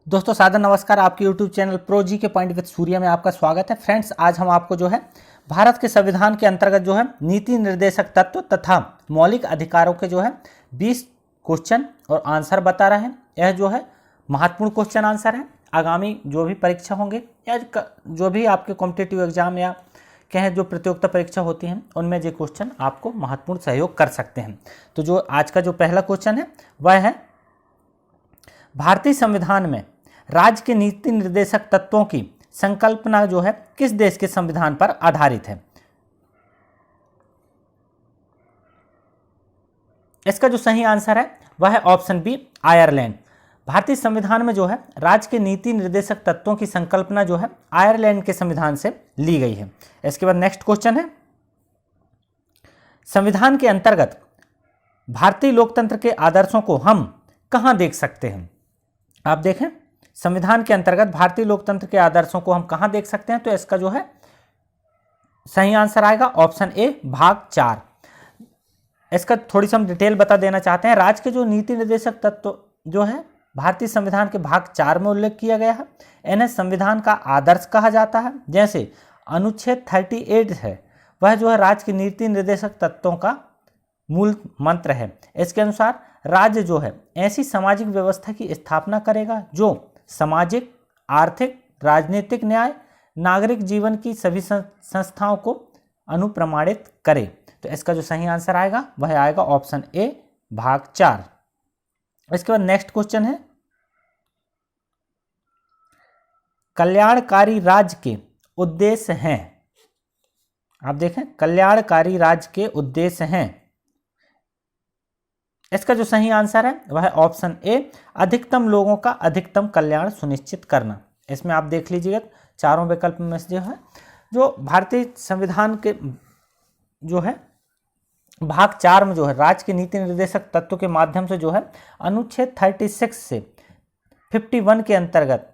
दोस्तों सादर नमस्कार। आपके YouTube चैनल प्रो जी के पॉइंट विद सूर्या में आपका स्वागत है। फ्रेंड्स, आज हम आपको जो है भारत के संविधान के अंतर्गत जो है नीति निर्देशक तत्व तथा मौलिक अधिकारों के जो है 20 क्वेश्चन और आंसर बता रहे हैं। यह जो है महत्वपूर्ण क्वेश्चन आंसर है। आगामी जो भी परीक्षा होंगे या जो भी आपके कॉम्पिटिटिव एग्जाम या कहें जो प्रतियोगिता परीक्षा होती हैं उनमें ये क्वेश्चन आपको महत्वपूर्ण सहयोग कर सकते हैं। तो जो आज का जो पहला क्वेश्चन है वह है, भारतीय संविधान में राज्य के नीति निर्देशक तत्वों की संकल्पना जो है किस देश के संविधान पर आधारित है। इसका जो सही आंसर है वह है ऑप्शन बी, आयरलैंड। भारतीय संविधान में जो है राज्य के नीति निर्देशक तत्वों की संकल्पना जो है आयरलैंड के संविधान से ली गई है। इसके बाद नेक्स्ट क्वेश्चन है, संविधान के अंतर्गत भारतीय लोकतंत्र के आदर्शों को हम कहां देख सकते हैं। आप देखें, संविधान के अंतर्गत भारतीय लोकतंत्र के आदर्शों को हम कहां देख सकते हैं, तो इसका जो है सही आंसर आएगा ऑप्शन ए, भाग 4। इसका थोड़ी सी हम डिटेल बता देना चाहते हैं। राज्य के जो नीति निर्देशक तत्व जो है भारतीय संविधान के भाग 4 में उल्लेख किया गया है। इन्हें संविधान का आदर्श कहा जाता है। जैसे अनुच्छेद 38 है, वह जो है राज्य के नीति निर्देशक तत्वों का मूल मंत्र है। इसके अनुसार राज्य जो है ऐसी सामाजिक व्यवस्था की स्थापना करेगा जो सामाजिक, आर्थिक, राजनीतिक न्याय, नागरिक जीवन की सभी संस्थाओं को अनुप्रमाणित करे। तो इसका जो सही आंसर आएगा वह आएगा ऑप्शन ए, भाग 4। इसके बाद नेक्स्ट क्वेश्चन है, कल्याणकारी राज्य के उद्देश्य हैं। आप देखें, कल्याणकारी राज्य के उद्देश्य हैं। इसका जो सही आंसर है वह है ऑप्शन ए, अधिकतम लोगों का अधिकतम कल्याण सुनिश्चित करना। इसमें आप देख लीजिएगा चारों विकल्प में से जो है जो भारतीय संविधान के जो है भाग 4 में जो है राज्य के नीति निर्देशक तत्व के माध्यम से जो है अनुच्छेद 36 से 51 के अंतर्गत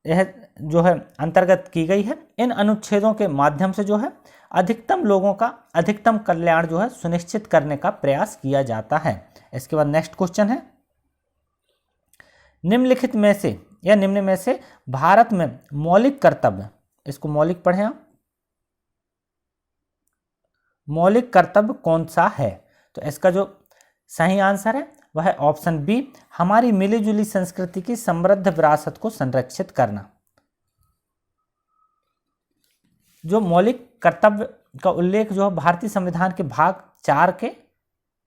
यह जो है अंतर्गत की गई है। इन अनुच्छेदों के माध्यम से जो है अधिकतम लोगों का अधिकतम कल्याण जो है सुनिश्चित करने का प्रयास किया जाता है। इसके बाद नेक्स्ट क्वेश्चन है, निम्नलिखित में से या निम्न में से भारत में मौलिक कर्तव्य, इसको मौलिक पढ़ें आप, मौलिक कर्तव्य कौन सा है। तो इसका जो सही आंसर है वह है ऑप्शन बी, हमारी मिलीजुली संस्कृति की समृद्ध विरासत को संरक्षित करना। जो मौलिक कर्तव्य का उल्लेख जो है भारतीय संविधान के भाग 4 के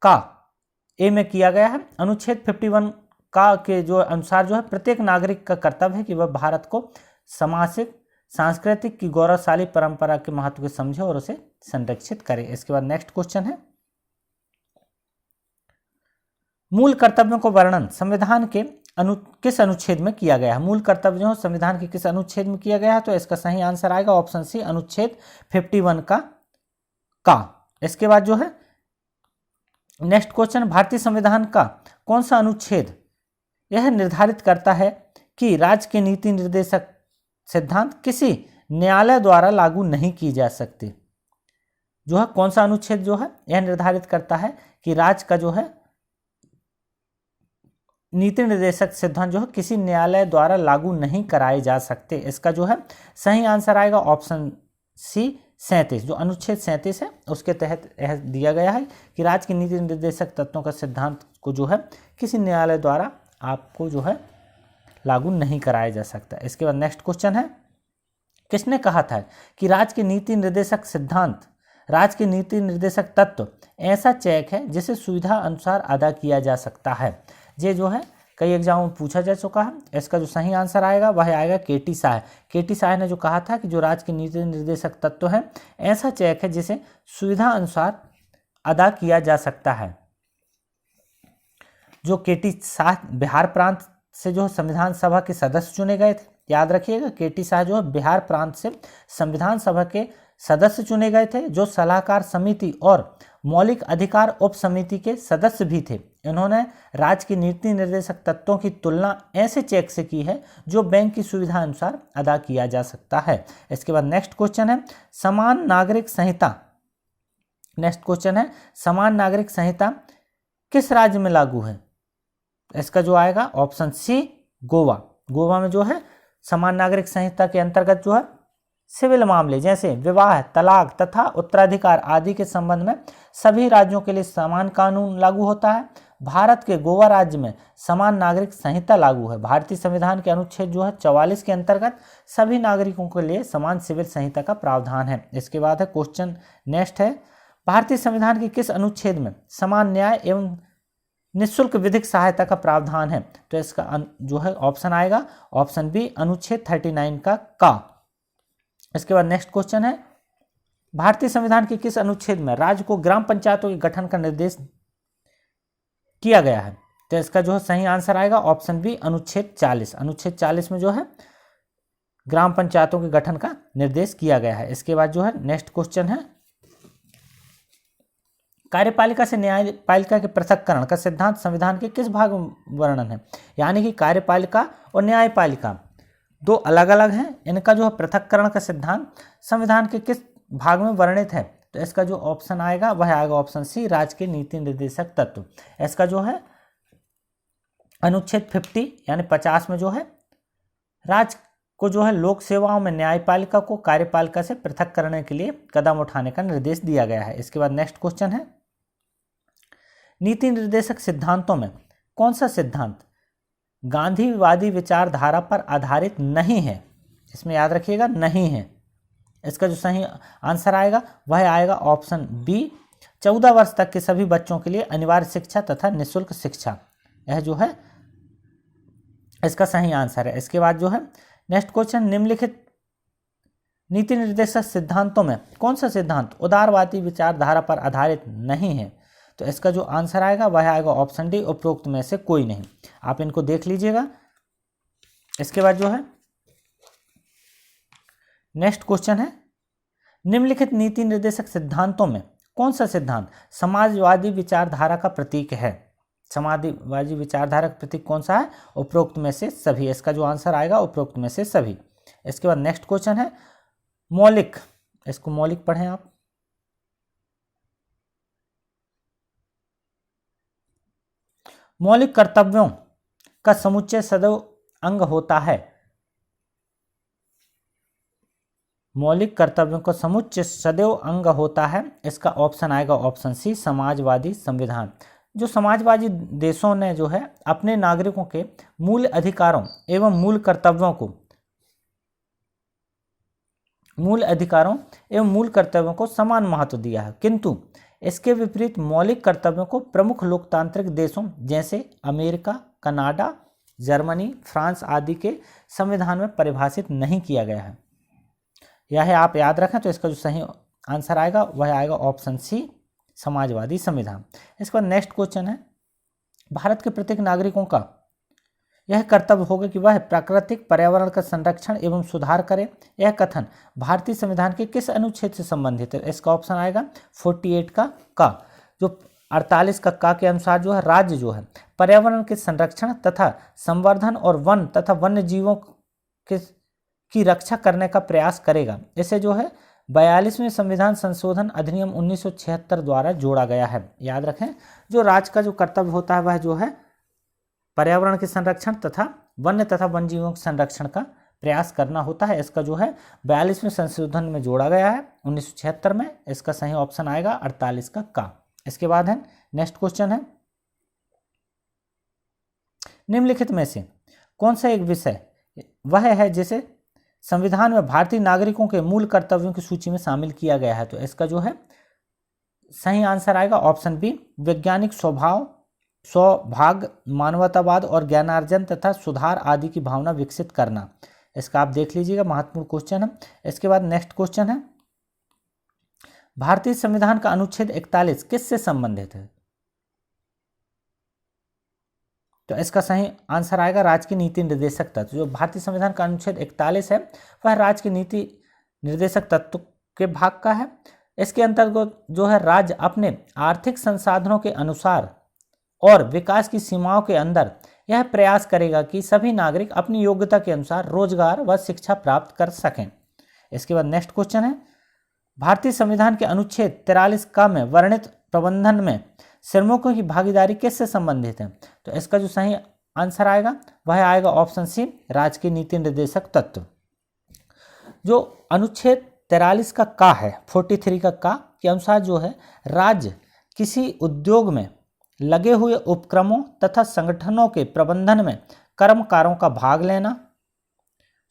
का ए में किया गया है। अनुच्छेद 51 का के जो अनुसार जो है प्रत्येक नागरिक का कर्तव्य है कि वह भारत को सामाजिक सांस्कृतिक की गौरवशाली परंपरा के महत्व को समझे और उसे संरक्षित करे। इसके बाद नेक्स्ट क्वेश्चन है, मूल कर्तव्यों को वर्णन संविधान के किस अनुच्छेद में किया गया है। मूल कर्तव्य जो संविधान के किस अनुच्छेद में किया गया है, तो इसका सही आंसर आएगा ऑप्शन सी, अनुच्छेद 51 का। इसके बाद जो है नेक्स्ट क्वेश्चन, भारतीय संविधान का कौन सा अनुच्छेद यह निर्धारित करता है कि राज्य के नीति निर्देशक सिद्धांत किसी न्यायालय द्वारा लागू नहीं की जा सकती। जो है कौन सा अनुच्छेद जो है यह निर्धारित करता है कि राज्य का जो है नीति निर्देशक सिद्धांत जो है किसी न्यायालय द्वारा लागू नहीं कराए जा सकते। इसका जो है सही आंसर आएगा ऑप्शन सी, 37। जो अनुच्छेद 37 है उसके तहत यह दिया गया है कि राज्य के नीति निर्देशक तत्वों का सिद्धांत को जो है किसी न्यायालय द्वारा आपको जो है लागू नहीं कराया जा सकता। इसके बाद नेक्स्ट क्वेश्चन है, किसने कहा था कि राज्य के नीति निर्देशक सिद्धांत, राज्य के नीति निर्देशक तत्व ऐसा चेक है जिसे सुविधा अनुसार अदा किया जा सकता है। ये जो है कई एग्जाम में पूछा जा चुका है। इसका जो सही आंसर आएगा वह आएगा केटी साह। केटी साह ने जो कहा था कि जो राज्य के नीति निर्देशक तत्व है ऐसा चेक है जिसे सुविधा अनुसार अदा किया जा सकता है। जो केटी साह बिहार प्रांत से जो संविधान सभा के सदस्य चुने गए थे, याद रखिएगा केटी साह जो है बिहार प्रांत से संविधान सभा के सदस्य चुने गए थे, जो सलाहकार समिति और मौलिक अधिकार उप समिति के सदस्य भी थे। इन्होंने राज्य की नीति निर्देशक तत्वों की तुलना ऐसे चेक से की है जो बैंक की सुविधा अनुसार अदा किया जा सकता है। इसके बाद नेक्स्ट क्वेश्चन है, समान नागरिक संहिता। नेक्स्ट क्वेश्चन है, समान नागरिक संहिता किस राज्य में लागू है। इसका जो आएगा ऑप्शन सी गोवा। गोवा में जो है समान नागरिक संहिता के अंतर्गत जो है सिविल मामले जैसे विवाह, तलाक तथा उत्तराधिकार आदि के संबंध में सभी राज्यों के लिए समान कानून लागू होता है। भारत के गोवा राज्य में समान नागरिक संहिता लागू है। भारतीय संविधान के अनुच्छेद जो है 44 के अंतर्गत सभी नागरिकों के लिए समान सिविल संहिता का प्रावधान है। इसके बाद है क्वेश्चन नेक्स्ट है, भारतीय संविधान के किस अनुच्छेद में समान न्याय एवं निःशुल्क विधिक सहायता का प्रावधान है? तो इसका जो है ऑप्शन आएगा ऑप्शन बी अनुच्छेद 39 का। इसके बाद नेक्स्ट क्वेश्चन है, भारतीय संविधान के किस अनुच्छेद में राज्य को ग्राम पंचायतों के गठन का निर्देश किया गया है? तो इसका जो है सही आंसर आएगा ऑप्शन बी अनुच्छेद 40। अनुच्छेद 40 में जो है ग्राम पंचायतों के गठन का निर्देश किया गया है। इसके बाद जो है नेक्स्ट क्वेश्चन है, कार्यपालिका से न्यायपालिका के पृथक्करण का सिद्धांत संविधान के किस भाग में वर्णन है? यानी कि कार्यपालिका और न्यायपालिका दो अलग अलग हैं, इनका जो है पृथक्करण का सिद्धांत संविधान के किस भाग में वर्णित है? तो इसका जो ऑप्शन आएगा वह आएगा ऑप्शन सी राज्य के नीति निर्देशक तत्व। इसका जो है अनुच्छेद 50 यानी 50 में जो है राज्य को जो है लोक सेवाओं में न्यायपालिका को कार्यपालिका से पृथक करने के लिए कदम उठाने का निर्देश दिया गया है। इसके बाद नेक्स्ट क्वेश्चन है, नीति निर्देशक सिद्धांतों में कौन सा सिद्धांत गांधीवादी विचारधारा पर आधारित नहीं है? इसमें याद रखिएगा नहीं है। इसका जो सही आंसर आएगा वह आएगा ऑप्शन बी 14 वर्ष तक के सभी बच्चों के लिए अनिवार्य शिक्षा तथा निःशुल्क शिक्षा। यह जो है इसका सही आंसर है। इसके बाद जो है नेक्स्ट क्वेश्चन, निम्नलिखित नीति निर्देशक सिद्धांतों में कौन सा सिद्धांत उदारवादी विचारधारा पर आधारित नहीं है? तो इसका जो आंसर आएगा वह आएगा ऑप्शन डी उपरोक्त में से कोई नहीं। आप इनको देख लीजिएगा। इसके बाद जो है नेक्स्ट क्वेश्चन है, निम्नलिखित नीति निर्देशक सिद्धांतों में कौन सा सिद्धांत समाजवादी विचारधारा का प्रतीक है? समाजवादी विचारधारा का प्रतीक कौन सा है? उपरोक्त में से सभी। इसका जो आंसर आएगा उपरोक्त में से सभी। इसके बाद नेक्स्ट क्वेश्चन है, मौलिक, इसको मौलिक पढ़ें आप। मौलिक कर्तव्यों का समुच्चय सदैव अंग होता है। मौलिक कर्तव्यों का समुच्चय सदैव अंग होता है। इसका ऑप्शन आएगा ऑप्शन सी समाजवादी संविधान। जो समाजवादी देशों ने जो है अपने नागरिकों के मूल अधिकारों एवं मूल कर्तव्यों को समान महत्व दिया है, किंतु इसके विपरीत मौलिक कर्तव्यों को प्रमुख लोकतांत्रिक देशों जैसे अमेरिका, कनाडा, जर्मनी, फ्रांस आदि के संविधान में परिभाषित नहीं किया गया है। यह आप याद रखें। तो इसका जो सही आंसर आएगा वह आएगा ऑप्शन सी समाजवादी संविधान। इसके बाद नेक्स्ट क्वेश्चन है, भारत के प्रत्येक नागरिकों का यह कर्तव्य होगा कि वह प्राकृतिक पर्यावरण का संरक्षण एवं सुधार करे। यह कथन भारतीय संविधान के किस अनुच्छेद से संबंधित है? इसका ऑप्शन आएगा 48 का। जो 48 का के अनुसार जो है राज्य जो है पर्यावरण के संरक्षण तथा संवर्धन और वन तथा वन्य जीवों की रक्षा करने का प्रयास करेगा। इसे जो है 42वें संविधान संशोधन अधिनियम 1976 द्वारा जोड़ा गया है। याद रखें, जो राज्य का जो कर्तव्य होता है वह जो है पर्यावरण के संरक्षण तथा वन्य तथा वन जीवों के संरक्षण का प्रयास करना होता है। इसका जो है 42वें संशोधन में जोड़ा गया है 1976 में। इसका सही ऑप्शन आएगा 48 का। इसके बाद है नेक्स्ट क्वेश्चन है, निम्नलिखित में से कौन सा एक विषय वह है जिसे संविधान में भारतीय नागरिकों के मूल कर्तव्यों की सूची में शामिल किया गया है? तो इसका जो है सही आंसर आएगा ऑप्शन बी वैज्ञानिक स्वभाग, मानवतावाद और ज्ञानार्जन तथा सुधार आदि की भावना विकसित करना। इसका आप देख लीजिएगा, महत्वपूर्ण क्वेश्चन है। इसके बाद नेक्स्ट क्वेश्चन है, भारतीय संविधान का अनुच्छेद 41 किससे संबंधित है? तो इसका सही आंसर आएगा राज्य के नीति निर्देशक तत्व। जो भारतीय संविधान का अनुच्छेद 41 है वह राज्य के नीति निर्देशक तत्व के भाग का है। इसके अंतर्गत जो है राज्य अपने आर्थिक संसाधनों के अनुसार और विकास की सीमाओं के अंदर यह प्रयास करेगा कि सभी नागरिक अपनी योग्यता के अनुसार रोजगार व शिक्षा प्राप्त कर सकें। इसके बाद नेक्स्ट क्वेश्चन है, भारतीय संविधान के अनुच्छेद 43 का में वर्णित प्रबंधन में श्रमिकों की भागीदारी किससे संबंधित है? तो इसका जो सही आंसर आएगा वह आएगा ऑप्शन सी, राजकीय नीति निर्देशक तत्व। जो अनुच्छेद 43 का का है, 43 का का के अनुसार जो है, राज्य किसी उद्योग में लगे हुए उपक्रमों तथा संगठनों के प्रबंधन में कर्मकारों का भाग लेना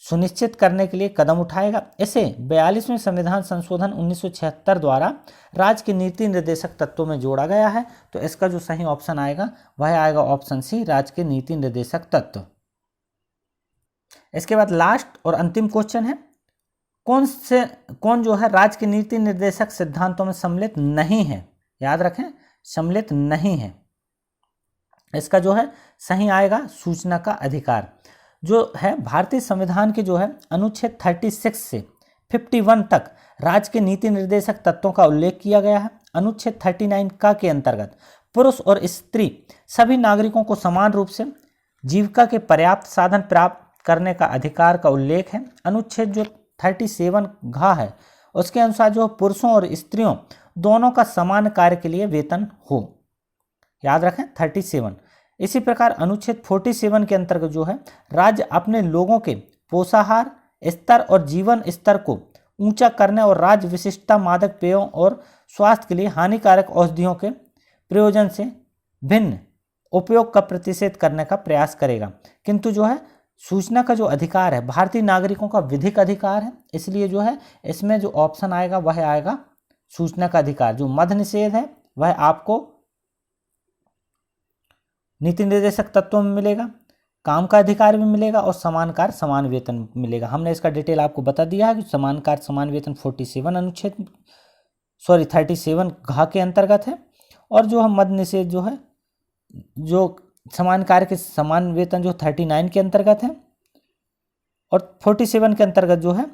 सुनिश्चित करने के लिए कदम उठाएगा। इसे 42वें संविधान संशोधन 1976 द्वारा राज्य के नीति निर्देशक तत्वों में जोड़ा गया है। तो इसका जो सही ऑप्शन आएगा वह आएगा ऑप्शन सी, राज्य के नीति निर्देशक तत्व। इसके बाद लास्ट और अंतिम क्वेश्चन है, कौन जो है राज्य के नीति निर्देशक सिद्धांतों में सम्मिलित नहीं है? याद रखें, सम्मिलित नहीं है। इसका जो है सही आएगा सूचना का अधिकार। जो है भारतीय संविधान के जो है अनुच्छेद 36 से 51 तक राज्य के नीति निर्देशक तत्वों का उल्लेख किया गया है। अनुच्छेद 39 का के अंतर्गत पुरुष और स्त्री सभी नागरिकों को समान रूप से जीविका के पर्याप्त साधन प्राप्त करने का अधिकार का उल्लेख है। अनुच्छेद जो 37 घ है उसके अनुसार जो पुरुषों और स्त्रियों दोनों का समान कार्य के लिए वेतन हो। याद रखें 37। इसी प्रकार अनुच्छेद 47 के अंतर्गत जो है राज्य अपने लोगों के पोषाहार स्तर और जीवन स्तर को ऊंचा करने और राज्य विशिष्टता मादक पेयों और स्वास्थ्य के लिए हानिकारक औषधियों के प्रयोजन से भिन्न उपयोग का प्रतिषेध करने का प्रयास करेगा। किंतु जो है सूचना का जो अधिकार है भारतीय नागरिकों का विधिक अधिकार है, इसलिए जो है इसमें जो ऑप्शन आएगा वह आएगा सूचना का अधिकार। जो मद्य निषेध है वह आपको नीति निर्देशक तत्वों में मिलेगा, काम का अधिकार भी मिलेगा और समान कार्य समान वेतन मिलेगा। हमने इसका डिटेल आपको बता दिया है कि समान कार्य समान वेतन 37 घ के अंतर्गत है, और जो हम मद्य निषेध जो है जो समान कार्य के समान वेतन जो 39 के अंतर्गत है और 47 के अंतर्गत जो है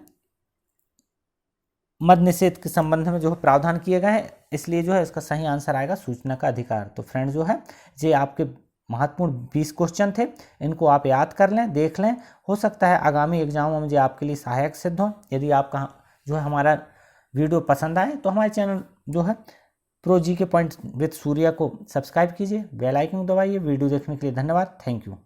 मद्य निषेध के संबंध में जो है प्रावधान किए गए हैं, इसलिए जो है इसका सही आंसर आएगा सूचना का अधिकार। तो फ्रेंड जो है ये आपके महत्वपूर्ण 20 क्वेश्चन थे, इनको आप याद कर लें, देख लें, हो सकता है आगामी एग्जामों में जो आपके लिए सहायक सिद्ध हो। यदि आपका जो है हमारा वीडियो पसंद आए तो हमारे चैनल जो है प्रो जी के पॉइंट विद सूर्या को सब्सक्राइब कीजिए, बेल आइकन दबाइए। वीडियो देखने के लिए धन्यवाद, थैंक यू।